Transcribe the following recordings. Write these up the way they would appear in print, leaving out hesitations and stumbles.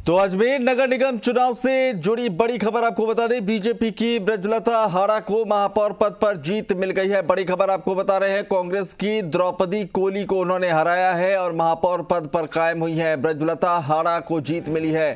तो अजमेर नगर निगम चुनाव से जुड़ी बड़ी खबर आपको बता दें, बीजेपी की ब्रजलता हाड़ा को महापौर पद पर जीत मिल गई है। बड़ी खबर आपको बता रहे हैं, कांग्रेस की द्रौपदी कोली को उन्होंने हराया है और महापौर पद पर कायम हुई है। ब्रजलता हाड़ा को जीत मिली है।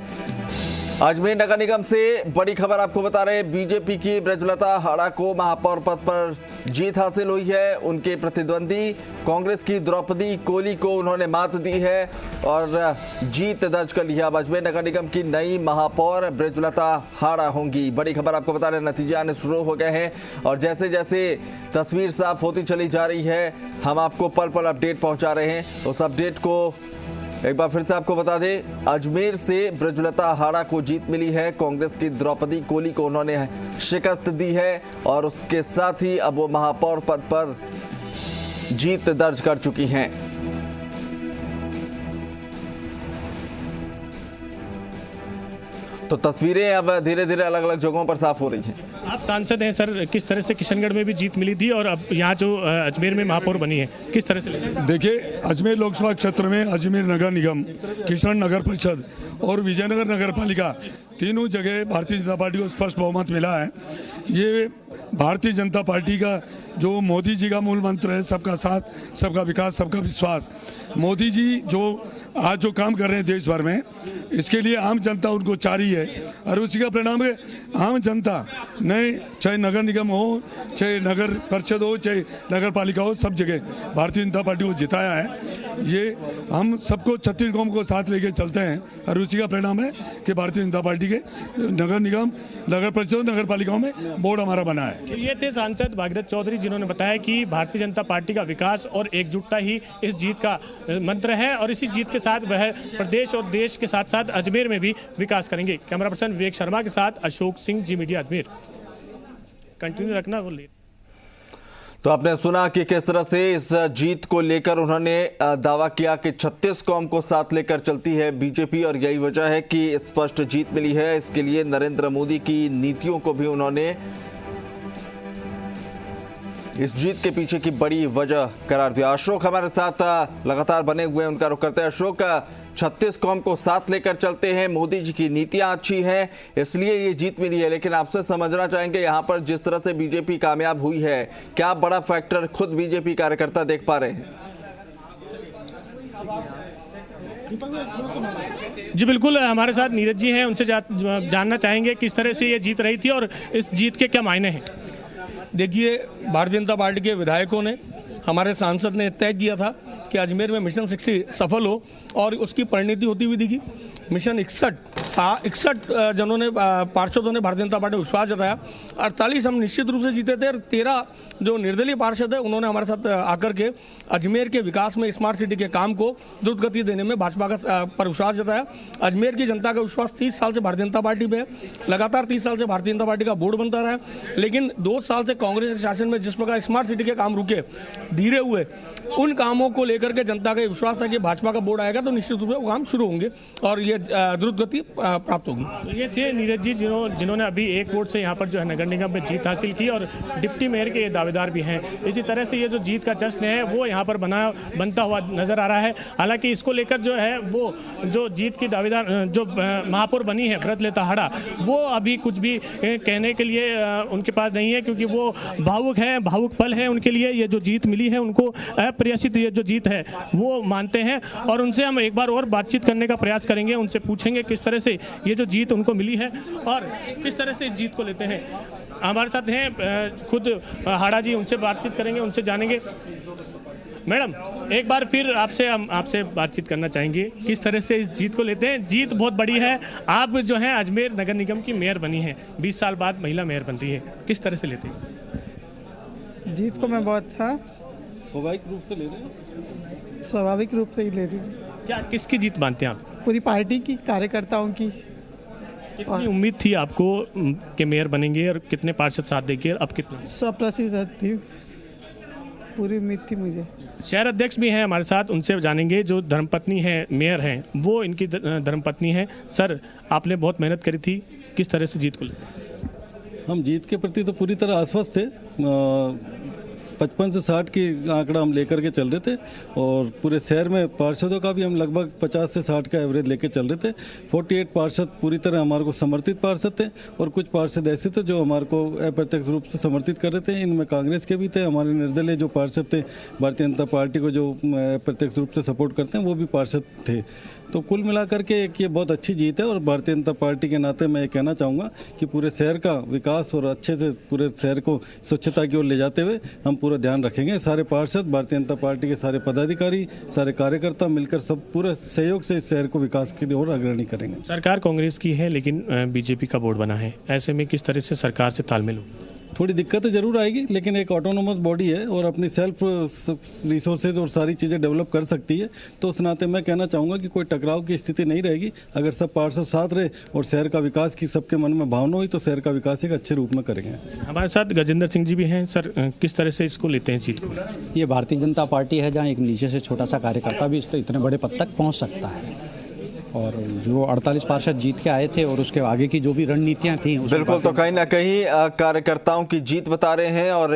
अजमेर नगर निगम से बड़ी खबर आपको बता रहे हैं, बीजेपी की ब्रजलता हाड़ा को महापौर पद पर जीत हासिल हुई है। उनके प्रतिद्वंदी कांग्रेस की द्रौपदी कोली को उन्होंने मात दी है और जीत दर्ज कर लिया। अब अजमेर नगर निगम की नई महापौर ब्रजलता हाड़ा होंगी। बड़ी खबर आपको बता रहे हैं, नतीजे आने शुरू हो गए हैं और जैसे जैसे तस्वीर साफ होती चली जा रही है, हम आपको पल पल अपडेट पहुंचा रहे हैं। उस अपडेट को एक बार फिर से आपको बता दें, अजमेर से ब्रजलता हाड़ा को जीत मिली है। कांग्रेस की द्रौपदी कोली को उन्होंने शिकस्त दी है और उसके साथ ही अब वो महापौर पद पर जीत दर्ज कर चुकी हैं। तो तस्वीरें अब धीरे धीरे अलग अलग जगहों पर साफ हो रही हैं। आप सांसद हैं सर, किस तरह से किशनगढ़ में भी जीत मिली थी और अब यहाँ जो अजमेर में महापौर बनी है, किस तरह से? देखिए, अजमेर लोकसभा क्षेत्र में अजमेर नगर निगम, किशनगढ़ नगर परिषद और विजयनगर नगर पालिका तीनों जगह भारतीय जनता पार्टी को स्पष्ट बहुमत मिला है। ये भारतीय जनता पार्टी का जो मोदी जी का मूल मंत्र है, सबका साथ, सबका विकास, सबका विश्वास। मोदी जी जो आज जो काम कर रहे हैं देश भर में, इसके लिए आम जनता उनको चाह रही है और उसी का परिणाम है आम जनता नए, चाहे नगर निगम हो, चाहे नगर परिषद हो, चाहे नगर पालिका हो, सब जगह भारतीय जनता पार्टी को जिताया है। ये हम सबको, छत्तीस कौम को साथ लेके चलते हैं और उसी का परिणाम है कि भारतीय जनता पार्टी के नगर निगम, नगर परिषद, नगर पालिकाओं में बोर्ड हमारा बना है। ये थे सांसद भागीरथ चौधरी, जिन्होंने बताया कि भारतीय जनता पार्टी का विकास और एकजुटता ही इस जीत का मंत्र है और इसी जीत के साथ वह प्रदेश और देश के साथ साथ अजमेर में भी विकास करेंगे। कैमरा पर्सन विवेक शर्मा के साथ अशोक सिंह, जी मीडिया अजमेर। कंटिन्यू रखना वो ले। तो आपने सुना कि किस तरह से इस जीत को लेकर उन्होंने दावा किया कि 36 कौम को साथ लेकर चलती है बीजेपी और यही वजह है कि स्पष्ट जीत मिली है। इसके लिए नरेंद्र मोदी की नीतियों को भी उन्होंने इस जीत के पीछे की बड़ी वजह करार दिया। अशोक हमारे साथ लगातार बने हुए हैं, उनका रुख करते हैं। अशोक, 36 कौम को साथ लेकर चलते हैं, मोदी जी की नीतियां अच्छी हैं, इसलिए ये जीत मिली है। लेकिन आपसे समझना चाहेंगे, यहाँ पर जिस तरह से बीजेपी कामयाब हुई है, क्या बड़ा फैक्टर खुद बीजेपी कार्यकर्ता देख पा रहे हैं? जी बिल्कुल, हमारे साथ नीरज जी हैं, उनसे जानना चाहेंगे किस तरह से ये जीत रही थी और इस जीत के क्या मायने हैं। देखिए, भारतीय जनता पार्टी के विधायकों ने, हमारे सांसद ने तय किया था कि अजमेर में मिशन 60 सफल हो और उसकी परिणति होती हुई दिखी। मिशन 61 जनों ने, पार्षदों ने भारतीय जनता पार्टी को विश्वास जताया। 48 हम निश्चित रूप से जीते थे और 13 जो निर्दलीय पार्षद है, उन्होंने हमारे साथ आकर के अजमेर के विकास में, स्मार्ट सिटी के काम को द्रुत गति देने में भाजपा का पर विश्वास जताया। अजमेर की जनता का विश्वास 30 साल से भारतीय जनता पार्टी पे है। लगातार 30 साल से भारतीय जनता पार्टी का बोर्ड बनता रहा है, लेकिन 2 साल से कांग्रेस के शासन में जिस प्रकार स्मार्ट सिटी के काम रुके, धीरे हुए, उन कामों को लेकर के जनता का विश्वास था कि भाजपा का बोर्ड आएगा तो निश्चित रूप से वो काम शुरू होंगे और ये द्रुत गति प्राप्त होगी। ये थे नीरज जी, जिन्होंने अभी एक वोट से यहाँ पर जो है नगर निगम में जीत हासिल की और डिप्टी मेयर के ये दावेदार भी हैं। इसी तरह से ये जो जीत का जश्न है वो यहाँ पर बनता हुआ नजर आ रहा है। हालांकि इसको लेकर जो है वो जो जीत की दावेदार जो महापौर बनी है ब्रजलता हाड़ा, वो अभी कुछ भी कहने के लिए उनके पास नहीं है, क्योंकि वो भावुक है, भावुक पल है उनके लिए। ये जो जीत मिली है उनको अप्रत्याशित ये जो जीत है वो मानते हैं और उनसे हम एक बार और बातचीत करने का प्रयास करेंगे। उनसे पूछेंगे किस तरह से ये जो जीत उनको मिली है और किस तरह से इस जीत को लेते हैं। हमारे साथ हैं खुद हाड़ा जी, उनसे बातचीत करेंगे, उनसे जानेंगे। मैडम, एक बार फिर हम आपसे बातचीत करना चाहेंगे, किस तरह से इस जीत को लेते हैं। जीत बहुत बड़ी है, आप जो हैं अजमेर नगर निगम की मेयर बनी है, 20 साल बाद महिला मेयर बन रही है, किस तरह से लेते हैं जीत को? मैं बहुत स्वाभाविक रूप से ले रहे हैं, स्वाभाविक रूप से ही ले रही हूँ। क्या किसकी जीत मानते हैं आप? पूरी पार्टी की, कार्यकर्ताओं की। कितनी उम्मीद थी आपको कि मेयर बनेंगे और कितने पार्षद साथ देंगे? अब कितने? 100% थी, पूरी उम्मीद थी मुझे। शहर अध्यक्ष भी हैं हमारे साथ, उनसे जानेंगे। जो धर्मपत्नी है मेयर हैं, वो इनकी धर्मपत्नी है। सर, आपने बहुत मेहनत करी थी, किस तरह से जीत को? हम जीत के प्रति तो पूरी तरह आश्वस्त थे। 55 से 60 की आंकड़ा हम लेकर के चल रहे थे और पूरे शहर में पार्षदों का भी हम लगभग 50 से 60 का एवरेज लेके चल रहे थे। 48 पार्षद पूरी तरह हमारे को समर्थित पार्षद थे और कुछ पार्षद ऐसे थे जो हमारे को अप्रत्यक्ष रूप से समर्थित कर रहे थे। इनमें कांग्रेस के भी थे, हमारे निर्दलीय जो पार्षद थे, भारतीय जनता पार्टी को जो प्रत्यक्ष रूप से सपोर्ट करते हैं वो भी पार्षद थे। तो कुल मिलाकर के एक ये बहुत अच्छी जीत है और भारतीय जनता पार्टी के नाते मैं ये कहना चाहूँगा कि पूरे शहर का विकास और अच्छे से पूरे शहर को स्वच्छता की ओर ले जाते हुए हम पूरा ध्यान रखेंगे। सारे पार्षद, भारतीय जनता पार्टी के सारे पदाधिकारी, सारे कार्यकर्ता मिलकर सब पूरे सहयोग से इस शहर को विकास की ओर अग्रणी करेंगे। सरकार कांग्रेस की है लेकिन बीजेपी का बोर्ड बना है, ऐसे में किस तरह से सरकार से तालमेल हो? थोड़ी दिक्कतें जरूर आएगी लेकिन एक ऑटोनोमस बॉडी है और अपनी सेल्फ रिसोर्सेज और सारी चीज़ें डेवलप कर सकती है। तो उस नाते मैं कहना चाहूँगा कि कोई टकराव की स्थिति नहीं रहेगी। अगर सब पार्षद साथ रहे और शहर का विकास की सबके मन में भावना हुई तो शहर का विकास एक अच्छे रूप में करेंगे। हमारे साथ गजेंद्र सिंह जी भी हैं। सर, किस तरह से इसको लेते हैं जीत को? ये भारतीय जनता पार्टी है जहाँ एक नीचे से छोटा सा कार्यकर्ता भी इतने बड़े पद तक पहुँच सकता है और जो 48 पार्षद जीत के आए थे और उसके आगे की जो भी रणनीतियां थी बिल्कुल, तो कहीं ना कहीं कार्यकर्ताओं की जीत बता रहे हैं और